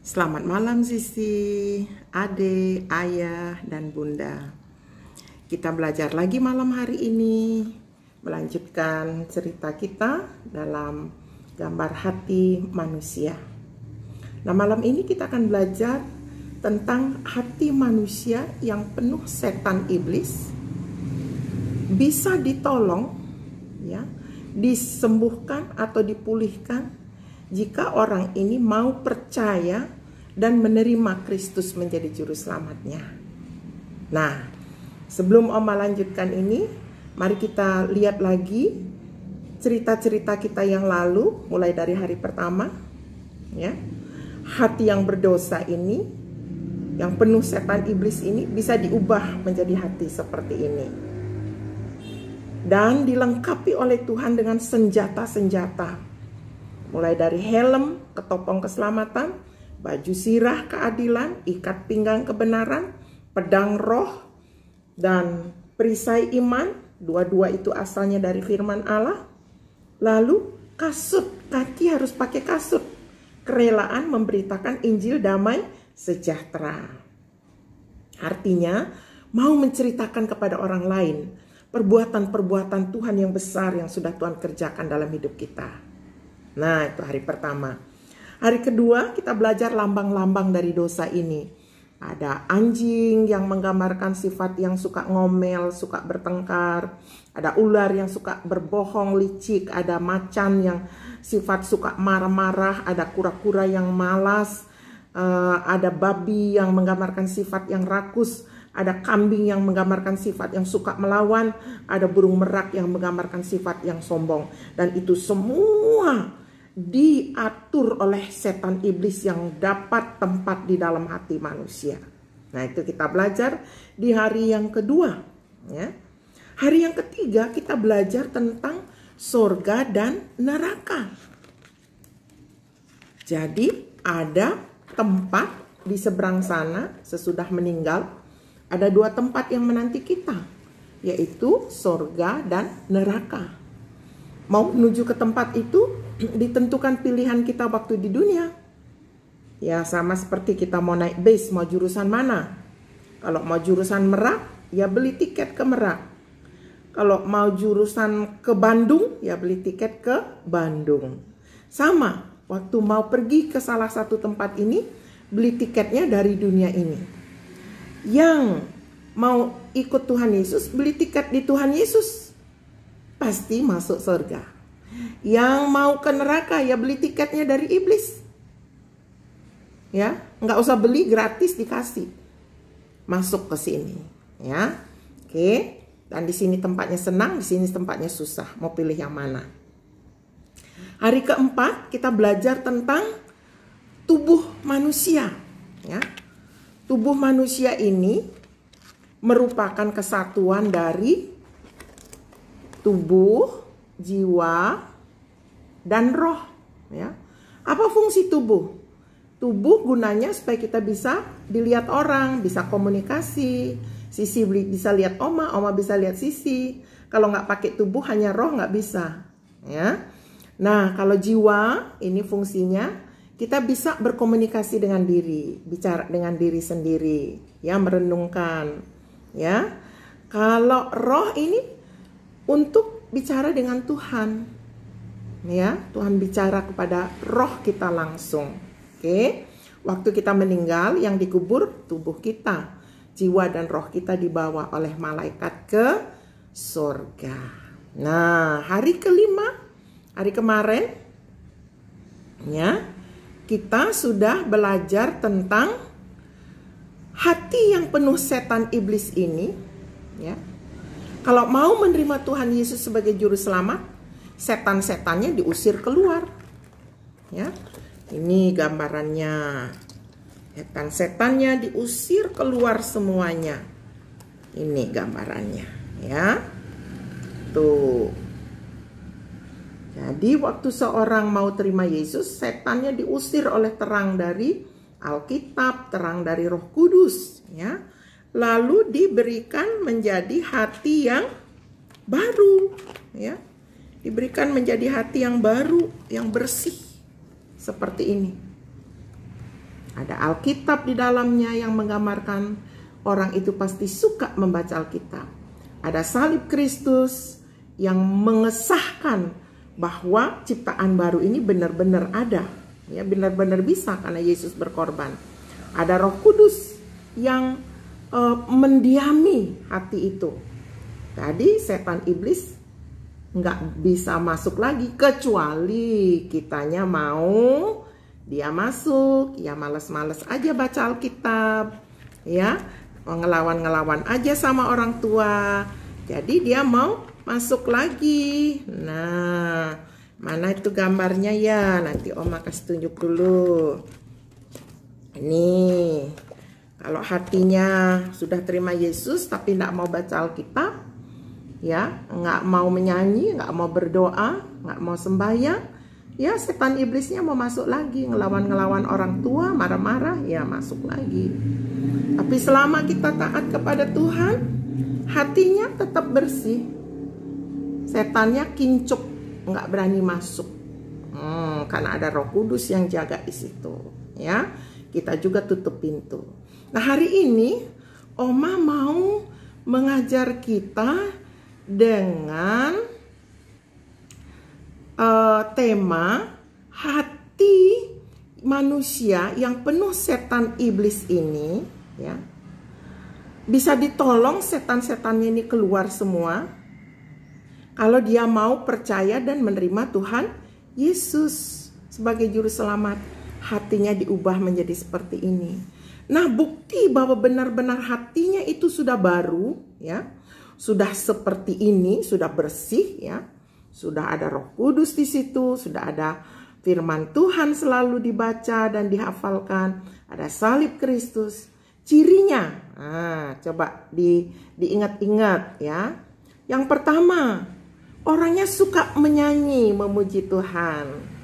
Selamat malam Sisi, Ade, Ayah, dan Bunda. Kita belajar lagi malam hari ini, melanjutkan cerita kita dalam gambar hati manusia. Nah, malam ini kita akan belajar tentang hati manusia yang penuh setan iblis, bisa ditolong, ya, disembuhkan atau dipulihkan jika orang ini mau percaya dan menerima Kristus menjadi juru selamatnya. Nah, sebelum Oma lanjutkan ini, mari kita lihat lagi cerita-cerita kita yang lalu, mulai dari hari pertama, ya. Hati yang berdosa ini, yang penuh setan iblis ini, bisa diubah menjadi hati seperti ini. Dan dilengkapi oleh Tuhan dengan senjata-senjata. Mulai dari helm, ketopong keselamatan, baju sirah keadilan, ikat pinggang kebenaran, pedang roh, dan perisai iman. Dua-dua itu asalnya dari firman Allah. Lalu kasut, kaki harus pakai kasut. Kerelaan memberitakan Injil damai sejahtera. Artinya mau menceritakan kepada orang lain perbuatan-perbuatan Tuhan yang besar yang sudah Tuhan kerjakan dalam hidup kita. Nah, itu hari pertama. Hari kedua kita belajar lambang-lambang dari dosa ini. Ada anjing yang menggambarkan sifat yang suka ngomel, suka bertengkar. Ada ular yang suka berbohong, licik. Ada macan yang sifat suka marah-marah. Ada kura-kura yang malas. Ada babi yang menggambarkan sifat yang rakus. Ada kambing yang menggambarkan sifat yang suka melawan. Ada burung merak yang menggambarkan sifat yang sombong. Dan itu semua diatur oleh setan iblis yang dapat tempat di dalam hati manusia. Nah, itu kita belajar di hari yang kedua, ya. Hari yang ketiga kita belajar tentang surga dan neraka. Jadi ada tempat di seberang sana sesudah meninggal, ada dua tempat yang menanti kita, yaitu surga dan neraka. Mau menuju ke tempat itu ditentukan pilihan kita waktu di dunia. Ya, sama seperti kita mau naik bis, mau jurusan mana. Kalau mau jurusan Merak, ya beli tiket ke Merak. Kalau mau jurusan ke Bandung, ya beli tiket ke Bandung. Sama, waktu mau pergi ke salah satu tempat ini, beli tiketnya dari dunia ini. Yang mau ikut Tuhan Yesus, beli tiket di Tuhan Yesus, pasti masuk surga. Yang mau ke neraka, ya beli tiketnya dari iblis. Ya, nggak usah beli, gratis dikasih. Masuk ke sini, ya. Oke, dan di sini tempatnya senang, di sini tempatnya susah. Mau pilih yang mana? Hari keempat kita belajar tentang tubuh manusia, ya. Tubuh manusia ini merupakan kesatuan dari tubuh, jiwa, dan roh, ya. Apa fungsi tubuh? Tubuh gunanya supaya kita bisa dilihat orang, bisa komunikasi. Sisi bisa lihat Oma bisa lihat Sisi. Kalau nggak pakai tubuh, hanya roh nggak bisa, ya. Nah, kalau jiwa ini fungsinya kita bisa berkomunikasi dengan diri, bicara dengan diri sendiri, ya, merenungkan, ya. Kalau roh ini untuk bicara dengan Tuhan, ya. Tuhan bicara kepada roh kita langsung. Oke. Waktu kita meninggal, yang dikubur tubuh kita, jiwa dan roh kita dibawa oleh malaikat ke surga. Nah, hari kelima, hari kemarin, ya, kita sudah belajar tentang hati yang penuh setan iblis ini, ya. Kalau mau menerima Tuhan Yesus sebagai juru selamat, setan-setannya diusir keluar. Ya. Ini gambarannya. Setan-setannya diusir keluar semuanya. Ini gambarannya, ya. Tuh. Jadi waktu seorang mau terima Yesus, setannya diusir oleh terang dari Alkitab, terang dari Roh Kudus, ya. Lalu diberikan menjadi hati yang baru, ya. Diberikan menjadi hati yang baru, yang bersih, seperti ini. Ada Alkitab di dalamnya yang menggambarkan orang itu pasti suka membaca Alkitab. Ada salib Kristus yang mengesahkan bahwa ciptaan baru ini benar-benar ada, ya, benar-benar bisa karena Yesus berkorban. Ada Roh Kudus yang mendiami hati itu. Tadi setan iblis nggak bisa masuk lagi kecuali kitanya mau dia masuk. Ya males-males aja baca Alkitab, ya ngelawan-ngelawan aja sama orang tua. Jadi dia mau masuk lagi. Nah, mana itu gambarnya ya? Nanti Oma kasih tunjuk dulu. Ini kalau hatinya sudah terima Yesus tapi nggak mau baca Alkitab, ya nggak mau menyanyi, nggak mau berdoa, nggak mau sembahyang, ya setan iblisnya mau masuk lagi, ngelawan-ngelawan orang tua, marah-marah, ya masuk lagi. Tapi selama kita taat kepada Tuhan, hatinya tetap bersih, setannya kincuk, nggak berani masuk, karena ada Roh Kudus yang jaga di situ, ya. Kita juga tutup pintu. Nah, hari ini Oma mau mengajar kita dengan tema hati manusia yang penuh setan iblis ini, ya, bisa ditolong setan-setannya ini keluar semua kalau dia mau percaya dan menerima Tuhan Yesus sebagai juru selamat. Hatinya diubah menjadi seperti ini. Nah, bukti bahwa benar-benar hatinya itu sudah baru, ya, sudah seperti ini, sudah bersih, ya. Sudah ada Roh Kudus di situ, sudah ada firman Tuhan selalu dibaca dan dihafalkan, ada salib Kristus. Cirinya, coba diingat-ingat, ya. Yang pertama, orangnya suka menyanyi, memuji Tuhan.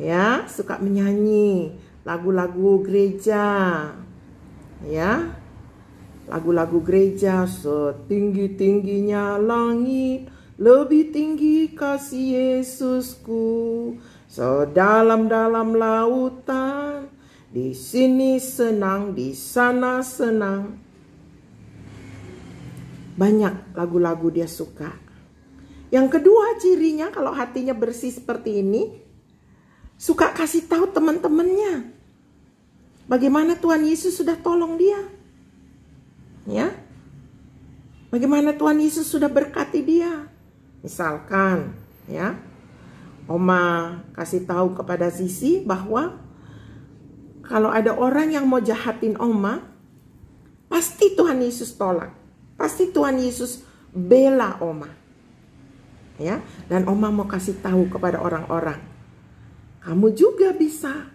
Ya, suka menyanyi lagu-lagu gereja. Ya. Lagu-lagu gereja, setinggi-tingginya langit, lebih tinggi kasih Yesusku, sedalam-dalam lautan, di sini senang, di sana senang. Banyak lagu-lagu dia suka. Yang kedua cirinya kalau hatinya bersih seperti ini, suka kasih tahu teman-temannya bagaimana Tuhan Yesus sudah tolong dia. Ya. Bagaimana Tuhan Yesus sudah berkati dia. Misalkan, ya, Oma kasih tahu kepada Sisi bahwa kalau ada orang yang mau jahatin Oma, pasti Tuhan Yesus tolak. Pasti Tuhan Yesus bela Oma. Ya, dan Oma mau kasih tahu kepada orang-orang, kamu juga bisa.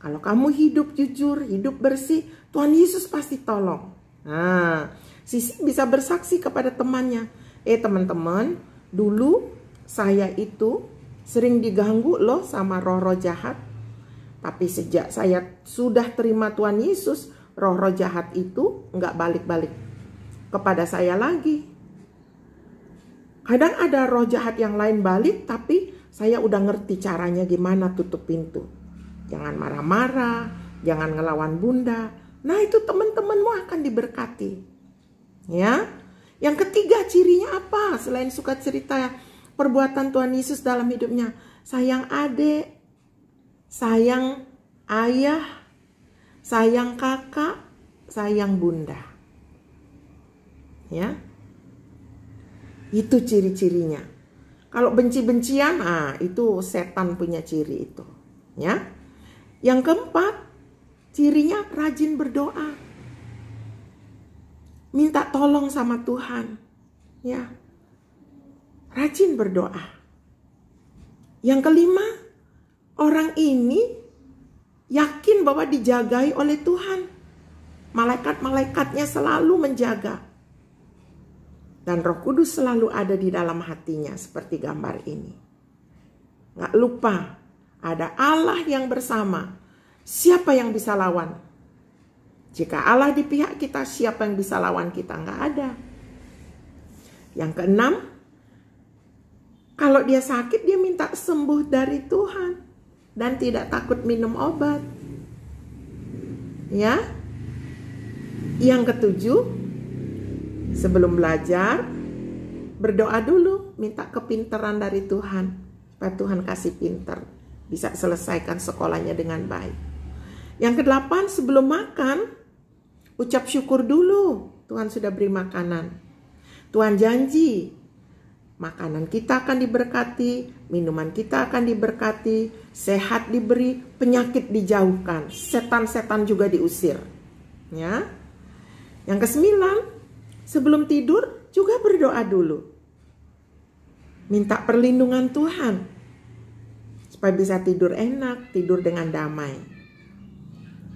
Kalau kamu hidup jujur, hidup bersih, Tuhan Yesus pasti tolong. Nah, Sisi bisa bersaksi kepada temannya. Teman-teman, dulu saya itu sering diganggu loh sama roh-roh jahat. Tapi sejak saya sudah terima Tuhan Yesus, roh-roh jahat itu nggak balik-balik kepada saya lagi. Kadang ada roh jahat yang lain balik, tapi saya udah ngerti caranya gimana tutup pintu. Jangan marah-marah, jangan ngelawan bunda. Nah, itu teman-temanmu akan diberkati. Ya. Yang ketiga cirinya apa? Selain suka cerita perbuatan Tuhan Yesus dalam hidupnya. Sayang adik, sayang ayah, sayang kakak, sayang bunda. Ya. Itu ciri-cirinya. Kalau benci-bencian, itu setan punya ciri itu, ya. Yang keempat, cirinya rajin berdoa, minta tolong sama Tuhan, ya. Rajin berdoa. Yang kelima, orang ini yakin bahwa dijagai oleh Tuhan. Malaikat-malaikatnya selalu menjaga. Dan Roh Kudus selalu ada di dalam hatinya seperti gambar ini. Nggak lupa, ada Allah yang bersama. Siapa yang bisa lawan? Jika Allah di pihak kita, siapa yang bisa lawan kita? Nggak ada. Yang keenam, kalau dia sakit, dia minta sembuh dari Tuhan. Dan tidak takut minum obat. Ya. Yang ketujuh, sebelum belajar, berdoa dulu, minta kepintaran dari Tuhan, supaya Tuhan kasih pintar, bisa selesaikan sekolahnya dengan baik. Yang kedelapan, sebelum makan, ucap syukur dulu, Tuhan sudah beri makanan. Tuhan janji, makanan kita akan diberkati, minuman kita akan diberkati, sehat diberi, penyakit dijauhkan, setan-setan juga diusir. Ya. Yang kesembilan, sebelum tidur juga berdoa dulu. Minta perlindungan Tuhan, supaya bisa tidur enak, tidur dengan damai.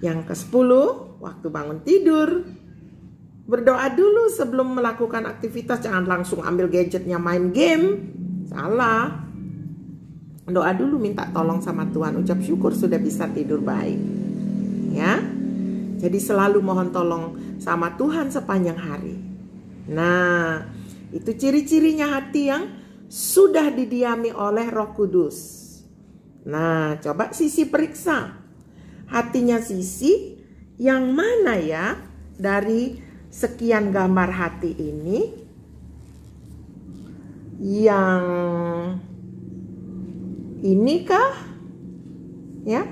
Yang kesepuluh, waktu bangun tidur, berdoa dulu sebelum melakukan aktivitas. Jangan langsung ambil gadgetnya main game. Salah. Doa dulu, minta tolong sama Tuhan, ucap syukur sudah bisa tidur baik. Ya. Jadi selalu mohon tolong sama Tuhan sepanjang hari. Nah, itu ciri-cirinya hati yang sudah didiami oleh Roh Kudus. Nah, coba Sisi periksa. Hatinya Sisi yang mana ya dari sekian gambar hati ini? Yang inikah? Ya?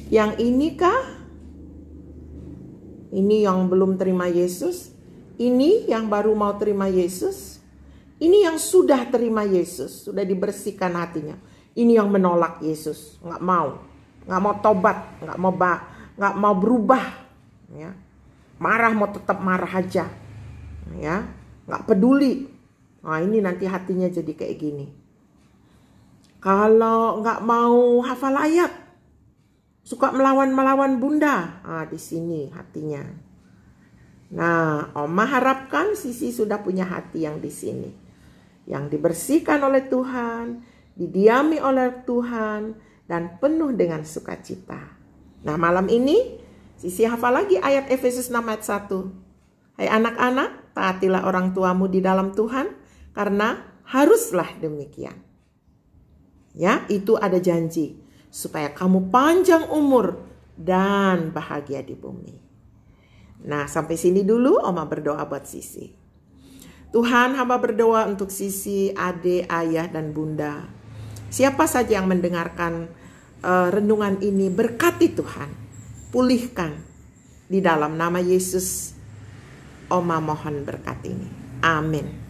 Yang inikah? Ini yang belum terima Yesus. Ini yang baru mau terima Yesus. Ini yang sudah terima Yesus, sudah dibersihkan hatinya. Ini yang menolak Yesus, nggak mau tobat, nggak mau berubah, ya. Marah mau tetap marah aja, ya, nggak peduli. Nah, ini nanti hatinya jadi kayak gini. Kalau nggak mau hafal ayat, suka melawan bunda, di sini hatinya. Nah, Oma harapkan Sisi sudah punya hati yang di sini, yang dibersihkan oleh Tuhan, didiami oleh Tuhan, dan penuh dengan sukacita. Nah, malam ini Sisi hafal lagi ayat Efesus 6 ayat 1. Hai anak-anak, taatilah orang tuamu di dalam Tuhan, karena haruslah demikian. Ya, itu ada janji supaya kamu panjang umur dan bahagia di bumi. Nah, sampai sini dulu Oma berdoa buat Sisi. Tuhan, hamba berdoa untuk Sisi, adik, ayah, dan bunda. Siapa saja yang mendengarkan renungan ini, berkati Tuhan. Pulihkan. Di dalam nama Yesus, Oma mohon berkat ini. Amin.